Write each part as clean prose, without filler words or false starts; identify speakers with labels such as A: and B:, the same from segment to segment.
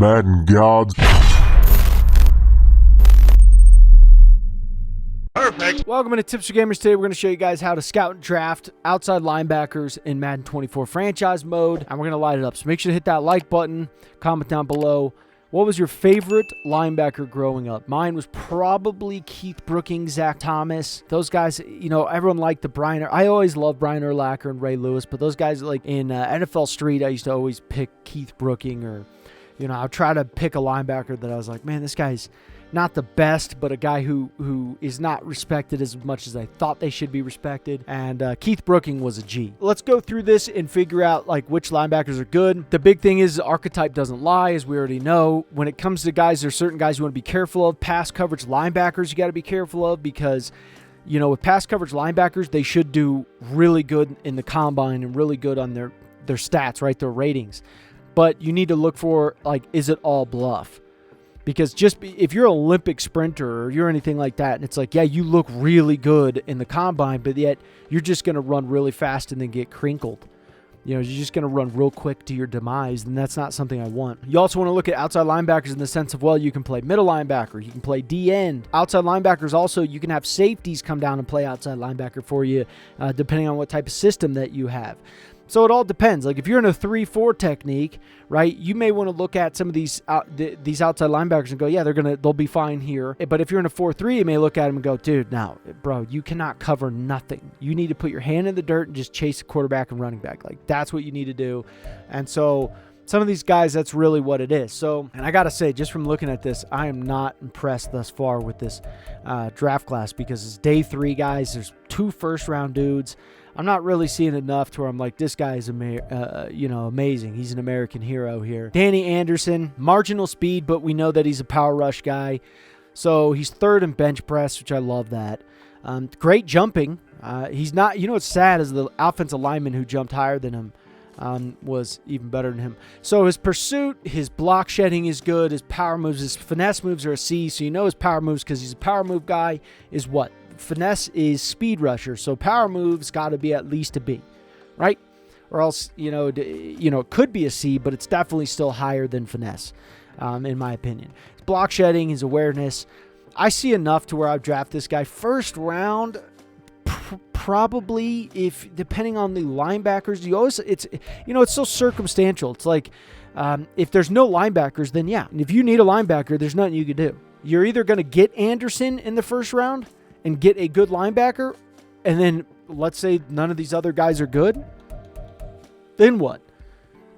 A: Madden gods.
B: Perfect. Welcome to Tips for Gamers. Today we're going to show you guys how to scout and draft outside linebackers in Madden 24 franchise mode, and we're going to light it up. So make sure to hit that like button, comment down below. What was your favorite linebacker growing up? Mine was probably Keith Brookings, Zach Thomas. Those guys, you know, everyone liked the Brian. I always loved Brian Urlacher and Ray Lewis, but those guys, like in NFL Street, I used to always pick Keith Brookings, or, you know, I'd try to pick a linebacker that I was like, man, this guy's not the best, but a guy who is not respected as much as I thought they should be respected. And Keith Brookings was a G. Let's go through this and figure out like which linebackers are good. The big thing is archetype doesn't lie, as we already know. When it comes to guys, there's certain guys you want to be careful of. Pass coverage linebackers you got to be careful of, because, you know, with pass coverage linebackers, they should do really good in the combine and really good on their stats, right? Their ratings. But you need to look for, like, is it all bluff? Because if you're an Olympic sprinter or you're anything like that, and it's like, yeah, you look really good in the combine, but yet you're just going to run really fast and then get crinkled. You know, you're just going to run real quick to your demise, and that's not something I want. You also want to look at outside linebackers in the sense of, well, you can play middle linebacker, you can play D-end. Outside linebackers also, you can have safeties come down and play outside linebacker for you, depending on what type of system that you have. So it all depends. Like if you're in a 3-4 technique, right, you may want to look at some of these outside linebackers and go, yeah, they'll be fine here. But if you're in a 4-3, you may look at them and go, dude, now, bro, you cannot cover nothing. You need to put your hand in the dirt and just chase the quarterback and running back. Like that's what you need to do. And so some of these guys, that's really what it is. So, and I got to say, just from looking at this, I am not impressed thus far with this draft class, because it's day 3, guys. There's 2 first-round dudes. I'm not really seeing enough to where I'm like, this guy is amazing. He's an American hero here. Danny Anderson, marginal speed, but we know that he's a power rush guy. So he's 3rd in bench press, which I love that. Great jumping. He's not, you know what's sad is the offensive lineman who jumped higher than him was even better than him. So his pursuit, his block shedding is good. His power moves, his finesse moves are a C. So you know his power moves, because he's a power move guy, is what? Finesse is speed rusher, so power moves got to be at least a B, right? Or else, it could be a C, but it's definitely still higher than finesse, in my opinion. His block shedding, his awareness, I see enough to where I'd draft this guy first round. Probably, if depending on the linebackers, it's so circumstantial. It's like if there's no linebackers, then yeah. And if you need a linebacker, there's nothing you can do. You're either going to get Anderson in the first round and get a good linebacker, and then let's say none of these other guys are good, then what?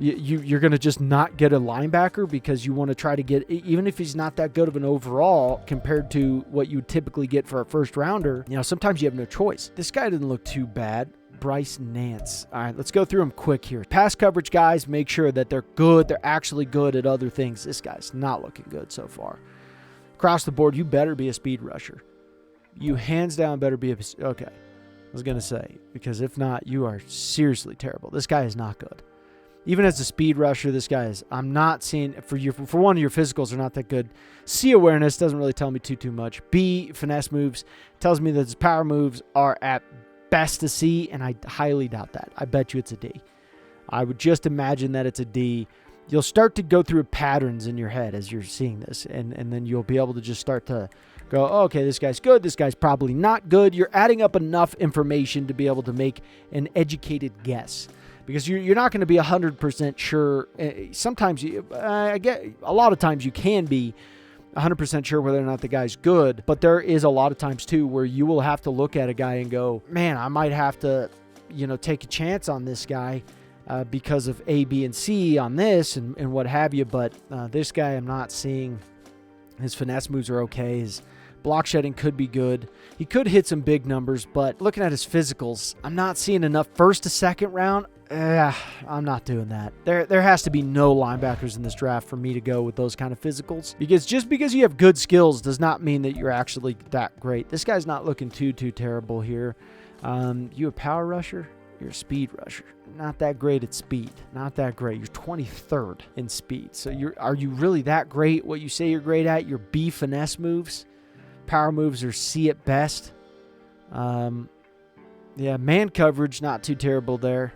B: You're going to just not get a linebacker because you want to try to get, even if he's not that good of an overall compared to what you typically get for a first rounder, sometimes you have no choice. This guy didn't look too bad. Bryce Nance. All right, let's go through them quick here. Pass coverage guys, make sure that they're good. They're actually good at other things. This guy's not looking good so far. Across the board, you better be a speed rusher. You hands down better be okay. I was going to say, because if not, you are seriously terrible. This guy is not good. Even as a speed rusher, this guy is, I'm not seeing, for one, your physicals are not that good. C, awareness doesn't really tell me too much. B, finesse moves tells me that his power moves are at best a C, and I highly doubt that. I bet you it's a D. I would just imagine that it's a D. You'll start to go through patterns in your head as you're seeing this, and then you'll be able to just start to go, oh, okay, this guy's good, this guy's probably not good. You're adding up enough information to be able to make an educated guess, because you're not going to be 100% sure. Sometimes, I get a lot of times you can be 100% sure whether or not the guy's good, but there is a lot of times too where you will have to look at a guy and go, man, I might have to, take a chance on this guy. Because of A, B, and C on this and what have you. But this guy, I'm not seeing. His finesse moves are okay. His block shedding could be good. He could hit some big numbers, but looking at his physicals, I'm not seeing enough first to second round. I'm not doing that. There has to be no linebackers in this draft for me to go with those kind of physicals. Because just because you have good skills does not mean that you're actually that great. This guy's not looking too terrible here. You a power rusher? You're a speed rusher. Not that great at speed. Not that great. You're 23rd in speed. So are you really that great? What you say you're great at? Your B finesse moves. Power moves are C at best. Yeah, man coverage, not too terrible there.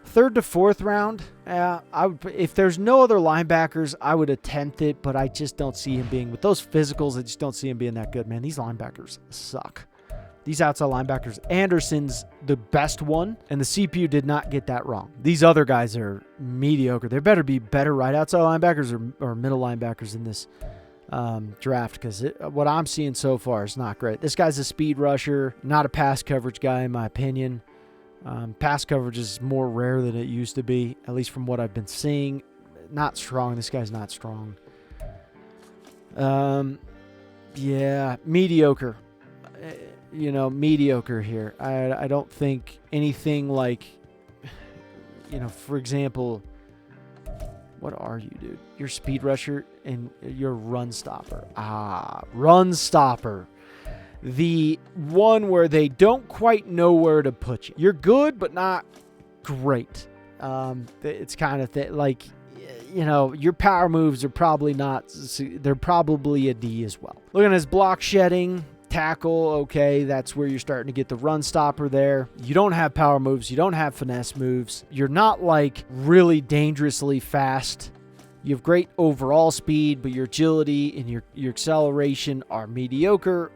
B: Third to fourth round, if there's no other linebackers, I would attempt it, but I just don't see him being, with those physicals, I just don't see him being that good, man. These linebackers suck. These outside linebackers, Anderson's the best one, and the CPU did not get that wrong. These other guys are mediocre. There better be better right outside linebackers or middle linebackers in this draft, because what I'm seeing so far is not great. This guy's a speed rusher, not a pass coverage guy, in my opinion. Pass coverage is more rare than it used to be, at least from what I've been seeing. Not strong. This guy's not strong. Yeah, mediocre. Mediocre here. I don't think anything like, for example, what are you, dude? You're speed rusher and you're run stopper. Run stopper. The one where they don't quite know where to put you. You're good, but not great. It's kind of like, your power moves are probably not, they're probably a D as well. Looking at his block shedding, tackle, okay, that's where you're starting to get the run stopper there. You don't have power moves. You don't have finesse moves. You're not like really dangerously fast. You have great overall speed, but your agility and your acceleration are mediocre.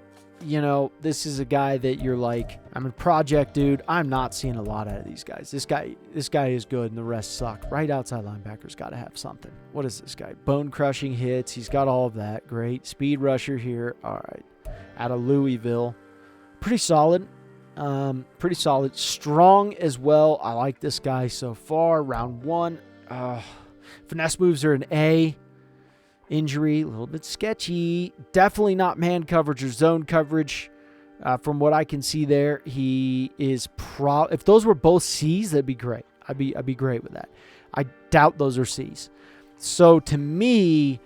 B: This is a guy that you're like, I'm a project dude. I'm not seeing a lot out of these guys. This guy is good and the rest suck. Right outside linebackers got to have something. What is this guy? Bone crushing hits. He's got all of that. Great. Speed rusher here. All right. Out of Louisville. Pretty solid. Pretty solid. Strong as well. I like this guy so far. Round 1. Finesse moves are an A. Injury, a little bit sketchy. Definitely not man coverage or zone coverage. From what I can see there, he is if those were both C's, that'd be great. I'd be great with that. I doubt those are C's. So to me,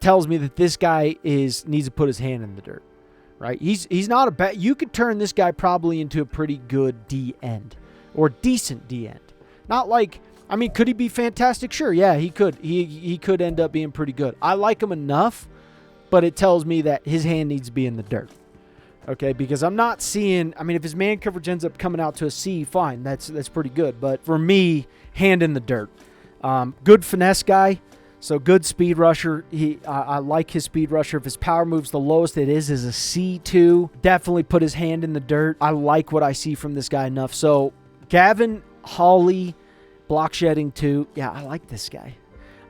B: tells me that this guy needs to put his hand in the dirt. Right? He's not a bad. You could turn this guy probably into a pretty good D end or decent D end. Not like, could he be fantastic? Sure, yeah, he could. He could end up being pretty good. I like him enough, but it tells me that his hand needs to be in the dirt. Okay, because I'm not seeing, if his man coverage ends up coming out to a C, fine, that's pretty good. But for me, hand in the dirt. Good finesse guy, so good speed rusher. I like his speed rusher. If his power moves, the lowest it is a C2. Definitely put his hand in the dirt. I like what I see from this guy enough. So Gavin Hawley, block shedding 2. Yeah, I like this guy.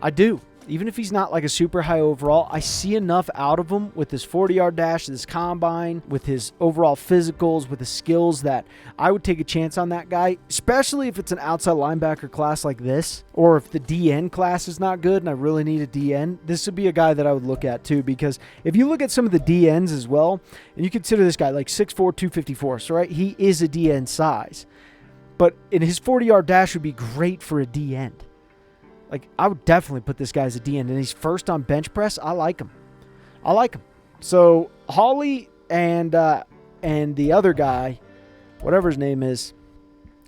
B: I do. Even if he's not like a super high overall, I see enough out of him with his 40-yard dash, his combine, with his overall physicals, with his skills that I would take a chance on that guy, especially if it's an outside linebacker class like this, or if the DN class is not good and I really need a DN. This would be a guy that I would look at too, because if you look at some of the DNs as well, and you consider this guy like 6'4", 254, so right, he is a DN size. But in his 40-yard dash would be great for a D end. Like, I would definitely put this guy as a D end. And he's first on bench press. I like him. So, Hawley and the other guy, whatever his name is,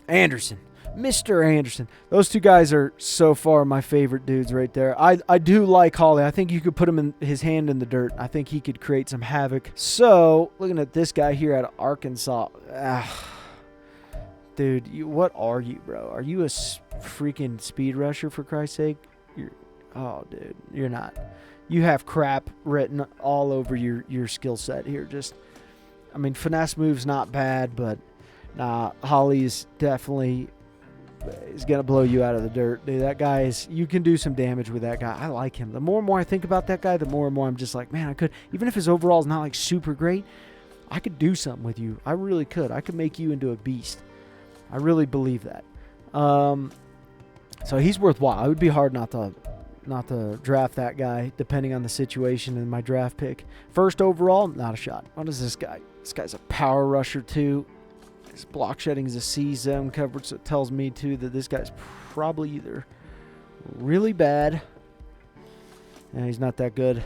B: Anderson. Mr. Anderson. Those two guys are so far my favorite dudes right there. I do like Hawley. I think you could put him in his hand in the dirt. I think he could create some havoc. So, looking at this guy here out of Arkansas. Dude, what are you, bro? Are you a freaking speed rusher, for Christ's sake? Oh, dude, you're not. You have crap written all over your skill set here. Finesse move's not bad, but nah, Holly's definitely is going to blow you out of the dirt. Dude, that guy you can do some damage with that guy. I like him. The more and more I think about that guy, the more and more I'm just like, man, I could, even if his overall is not like super great, I could do something with you. I really could. I could make you into a beast. I really believe that. So he's worthwhile. It would be hard not to draft that guy, depending on the situation and my draft pick. First overall, not a shot. What is this guy? This guy's a power rusher too. His block shedding is a C zone coverage, so it tells me too that this guy's probably either really bad. And he's not that good.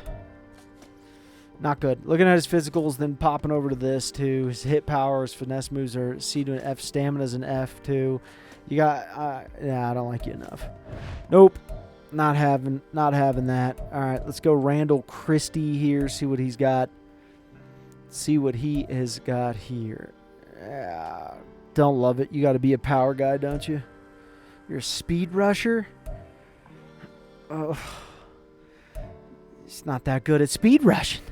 B: Not good. Looking at his physicals, then popping over to this too. His hit power, his finesse moves are C to an F. Stamina's an F too. You got, I don't like you enough. Nope. Not having that. All right, let's go Randall Christie here. See what he's got. See what he has got here. Don't love it. You got to be a power guy, don't you? You're a speed rusher? Oh, he's not that good at speed rushing.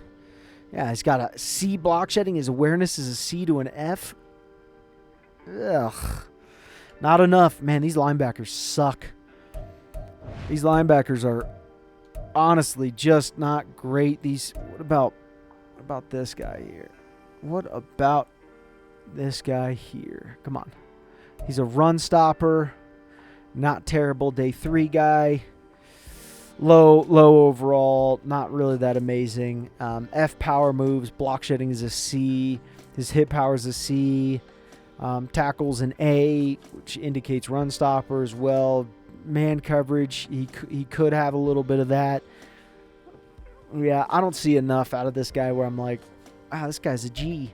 B: Yeah, he's got a C block shedding. His awareness is a C to an F. Ugh. Not enough. Man, these linebackers suck. These linebackers are honestly just not great. What about this guy here? What about this guy here? Come on. He's a run stopper. Not terrible. Day 3 guy. Low overall. Not really that amazing. F power moves. Block shedding is a C. His hit power is a C. Tackles an A, which indicates run stopper as well. Man coverage, he could have a little bit of that. Yeah, I don't see enough out of this guy where I'm like, this guy's a G.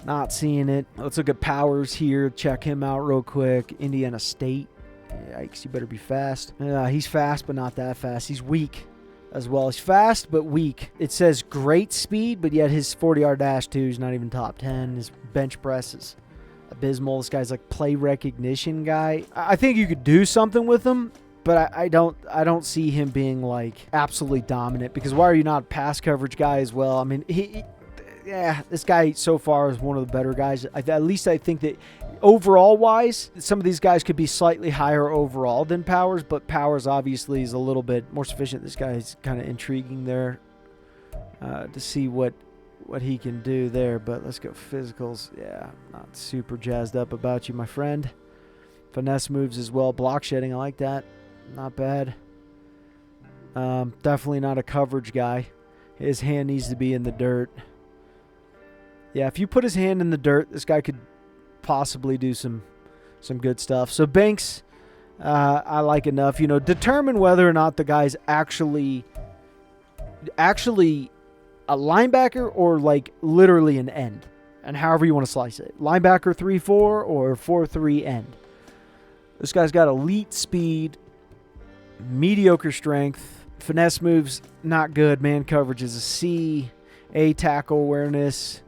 B: Not seeing it. Let's look at powers here. Check him out real quick. Indiana State. Yikes, you better be fast. He's fast, but not that fast. He's weak as well. He's fast, but weak. It says great speed, but yet his 40-yard dash, too, is not even top 10. His bench press is abysmal. This guy's like play recognition guy. I think you could do something with him, but I don't see him being like absolutely dominant, because why are you not a pass coverage guy as well? I mean, this guy so far is one of the better guys. At least I think that overall wise, some of these guys could be slightly higher overall than Powers, but Powers obviously is a little bit more sufficient. This guy is kind of intriguing there to see what he can do there. But let's go physicals. Yeah, not super jazzed up about you, my friend. Finesse moves as well. Block shedding, I like that. Not bad. Definitely not a coverage guy. His hand needs to be in the dirt. Yeah, if you put his hand in the dirt, this guy could possibly do some good stuff. So Banks, I like enough. You know, determine whether or not the guy's actually a linebacker or like literally an end, and however you want to slice it. Linebacker 3-4 or 4-3 end. This guy's got elite speed, mediocre strength, finesse moves not good, man coverage is a C, A tackle awareness.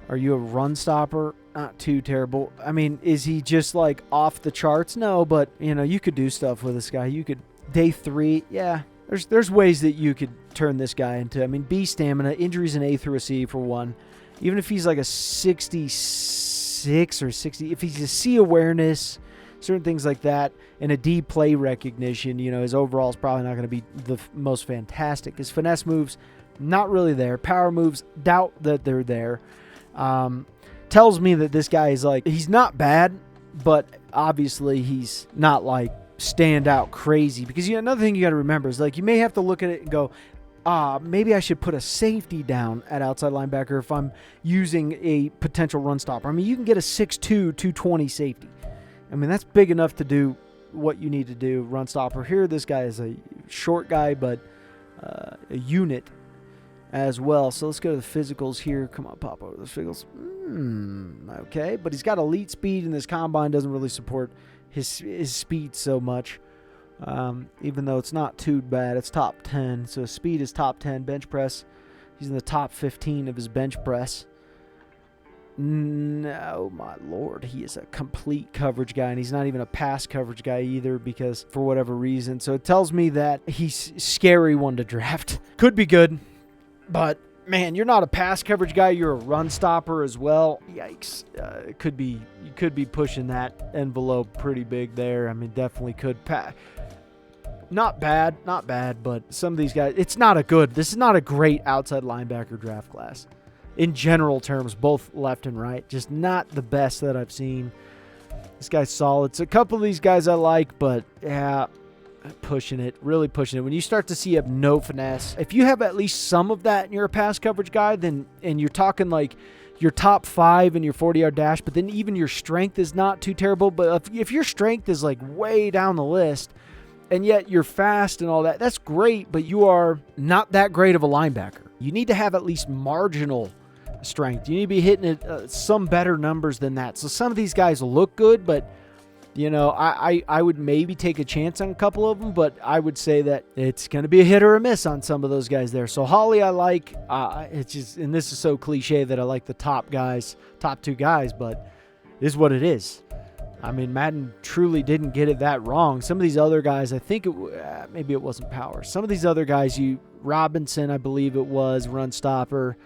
B: Are you a run stopper? Not too terrible. I mean, is he just like off the charts? No, but you know, you could do stuff with this guy. You could day 3, yeah. There's ways that you could turn this guy into. I mean, B stamina, injuries an A through a C for one. Even if he's like a 66 or 60, if he's a C awareness, certain things like that, and a D play recognition, you know, his overall is probably not going to be the most fantastic. His finesse moves, not really there. Power moves, doubt that they're there. Tells me that this guy is like, he's not bad, but obviously he's not like stand out crazy. Because you know, another thing you got to remember is like, you may have to look at it and go, maybe I should put a safety down at outside linebacker if I'm using a potential run stopper. I mean, you can get a 6'2", 220 safety. I mean, that's big enough to do what you need to do. Run stopper here. This guy is a short guy, but a unit as well. So let's go to the physicals here. Come on, pop over those physicals. Okay, but he's got elite speed, and this combine doesn't really support his speed so much. Even though it's not too bad, it's top 10. So his speed is top 10. Bench press, he's in the top 15 of his bench press. No, my lord, he is a complete coverage guy, and he's not even a pass coverage guy either, because for whatever reason. So it tells me that he's a scary one to draft. Could be good, but man, you're not a pass coverage guy. You're a run stopper as well. Yikes! You could be pushing that envelope pretty big there. I mean, definitely could. Not bad, but some of these guys, this is not a great outside linebacker draft class. In general terms, both left and right, just not the best that I've seen. This guy's solid. So a couple of these guys I like, but yeah, really pushing it. When you start to see you have no finesse, if you have at least some of that and you're a pass coverage guy, then, and you're talking like your top 5 in your 40-yard dash, but then even your strength is not too terrible. But if your strength is like way down the list, and yet you're fast and all that, that's great, but you are not that great of a linebacker. You need to have at least marginal strength. You need to be hitting it some better numbers than that. So some of these guys look good, but you know, I would maybe take a chance on a couple of them, but I would say that it's going to be a hit or a miss on some of those guys there. So Holly, I like. It's just, and this is so cliche that I like the top 2 guys, but it is what it is. I mean, Madden truly didn't get it that wrong. Some of these other guys, I think maybe it wasn't power. Some of these other guys, Robinson, I believe it was, Run Stopper.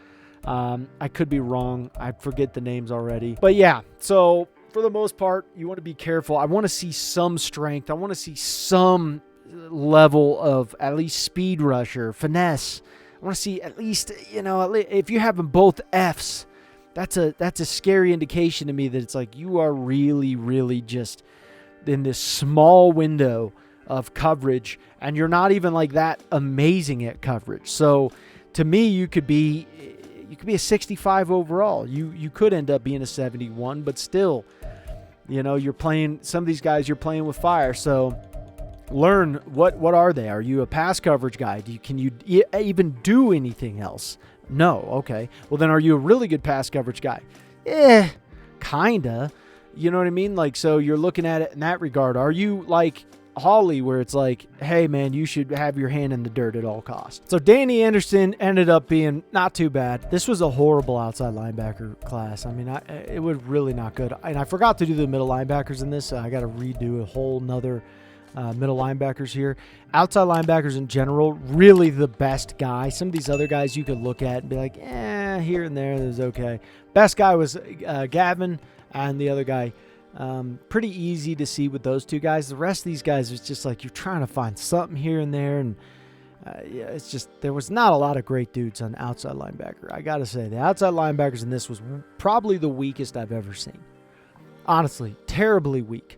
B: I could be wrong. I forget the names already. But yeah, so for the most part, you want to be careful. I want to see some strength. I want to see some level of at least speed rusher, finesse. I want to see at least, if you're having both Fs, that's a scary indication to me that it's like you are really, really just in this small window of coverage, and you're not even like that amazing at coverage. So to me, you could be a 65 overall. You could end up being a 71, but still, you're playing, some of these guys you're playing with fire. So learn what are they? Are you a pass coverage guy? Can you even do anything else? No. Okay. Well, then are you a really good pass coverage guy? Kinda. You know what I mean? Like, so you're looking at it in that regard. Are you like Hawley, where it's like, hey man, you should have your hand in the dirt at all costs? So Danny Anderson ended up being not too bad. This was a horrible outside linebacker class. I mean, it was really not good. And I forgot to do the middle linebackers in this. So I got to redo a whole nother middle linebackers here. Outside linebackers in general, really the best guy. Some of these other guys you could look at and be like, here and there, it was okay. Best guy was Gavin, and the other guy, pretty easy to see with those two guys. The rest of these guys was just like you're trying to find something here and there, and it's just there was not a lot of great dudes on outside linebacker. I gotta say, the outside linebackers in this was probably the weakest I've ever seen. Honestly, terribly weak.